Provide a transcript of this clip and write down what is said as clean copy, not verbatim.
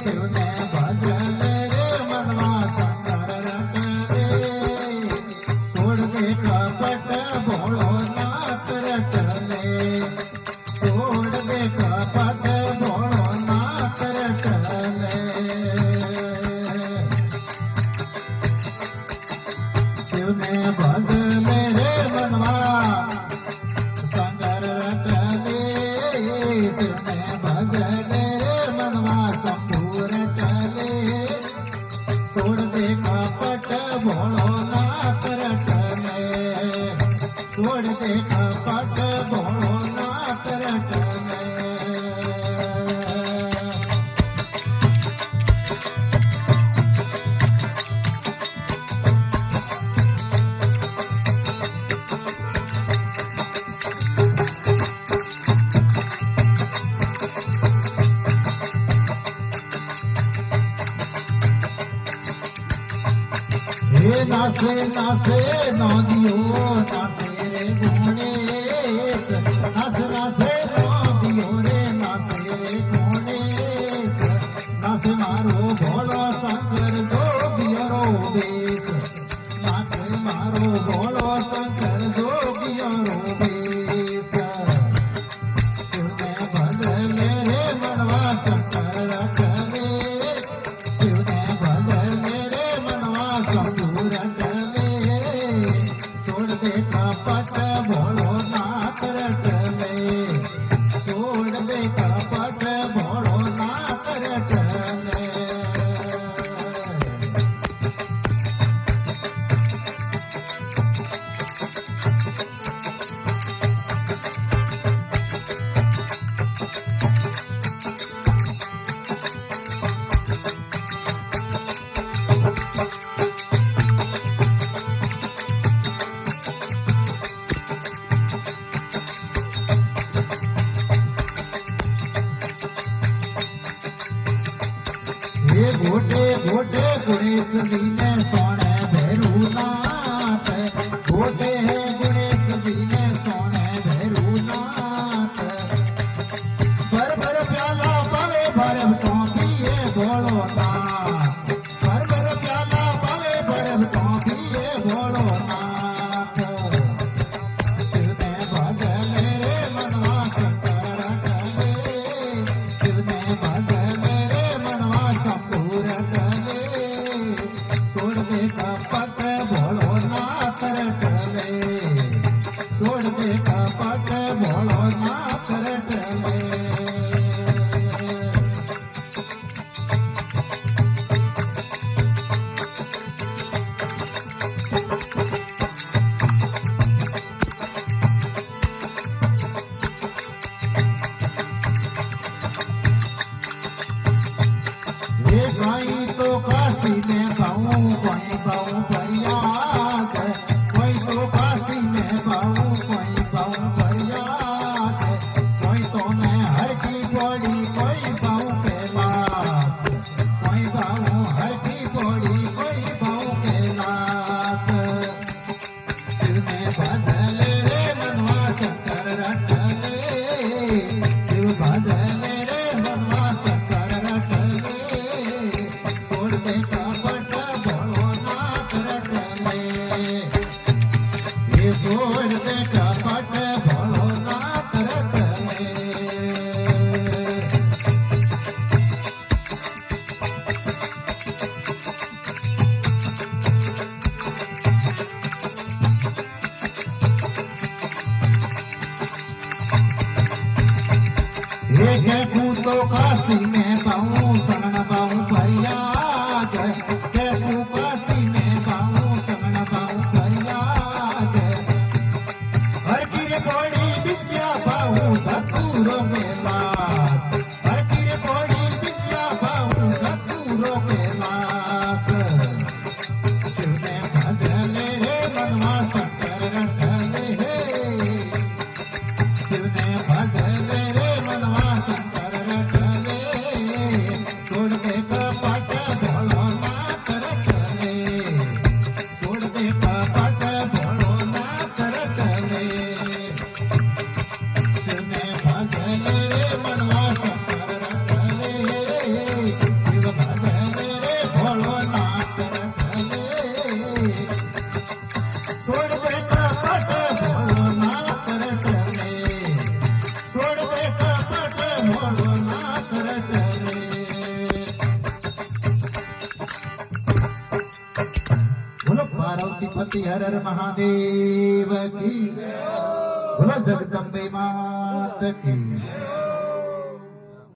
શિવને ભજલે રે મનવા શંકર રટલે છોડ દે કપટ ભોળો નાથ રટલે છોડ દે કપટ ભોળો નાથ રટલે શિવને ભજલે રે મનવા શંકર રટલે શિવને ભજલે રે મનવા શંભુ રટલે છોડ દે કપટ ભોળો નાથ રટલે છોડ દે કપટ ભોળો નાથ રટલે હે નાસે નાસે નદીઓ નાસે રે ગુણેશ નાસે નાસે નદીઓ રે નાસે રે ગુણેશ નાસે મારો ભોળો શંકર જોગિયરો બેસ નાસે મારો ભોળો શંકર જોગિયરો બેસ શિવને ભજલે રે મનવા શંકર રટલે શિવને ભજલે રે મનવા શંભુ છોડ દે કપટ ભોળો નાથ રટલે છોડ દે કપટ ભોળો નાથ રટલે गोटे गोटे गुणेश दीने सोने भैरूनाथ गोटे गुणेश दीने सोने भैरूनाथ भर भर प्याला पावे भरम तो पिए भोलो नाथ भर भर प्याला पावे भरम तो पिए भोलो नाथ शिवने भजले रे मनवा शंकर रटले शिवने भजले रे मनवा शंभु रटले छोड़ दे कपट भोलो नाथ रटले छोड़ दे कपट भोलो नाथ रटले ये गाई तो काशी में पाऊं कोई पाऊं फरियाद कोई तो काशी में पाऊं कोई पाऊं फरियाद कोई तो मैं हर की पौड़ी कोई पाऊं कैलाश कोई पाऊं हर की पौड़ी कोई पाऊं कैलाश शिव में भजले रे मनवा शंकर रटले शिव भजले रे मनवा शंकर रटले छोड़ दे कपट भोलो नाथ रटले ये छोड़ दे कपट भोलो नाथ रटले ये देखूं तो काशी में पाऊं शरण पाऊं फरियाद देखूं काशी में पाऊं शरण पाऊं फरियाद हर गिर पौड़ी बिस्या पाऊं धतूरो में लाश हर गिर पौड़ी बिस्या पाऊं धतूरो में लाश शिवने भजले रे मनवा शंकर रटले शिवने भजले रे मनवा शंकर रटले छोड़ दे पति हर हर महादेव की बोलो जगदम्बे मात की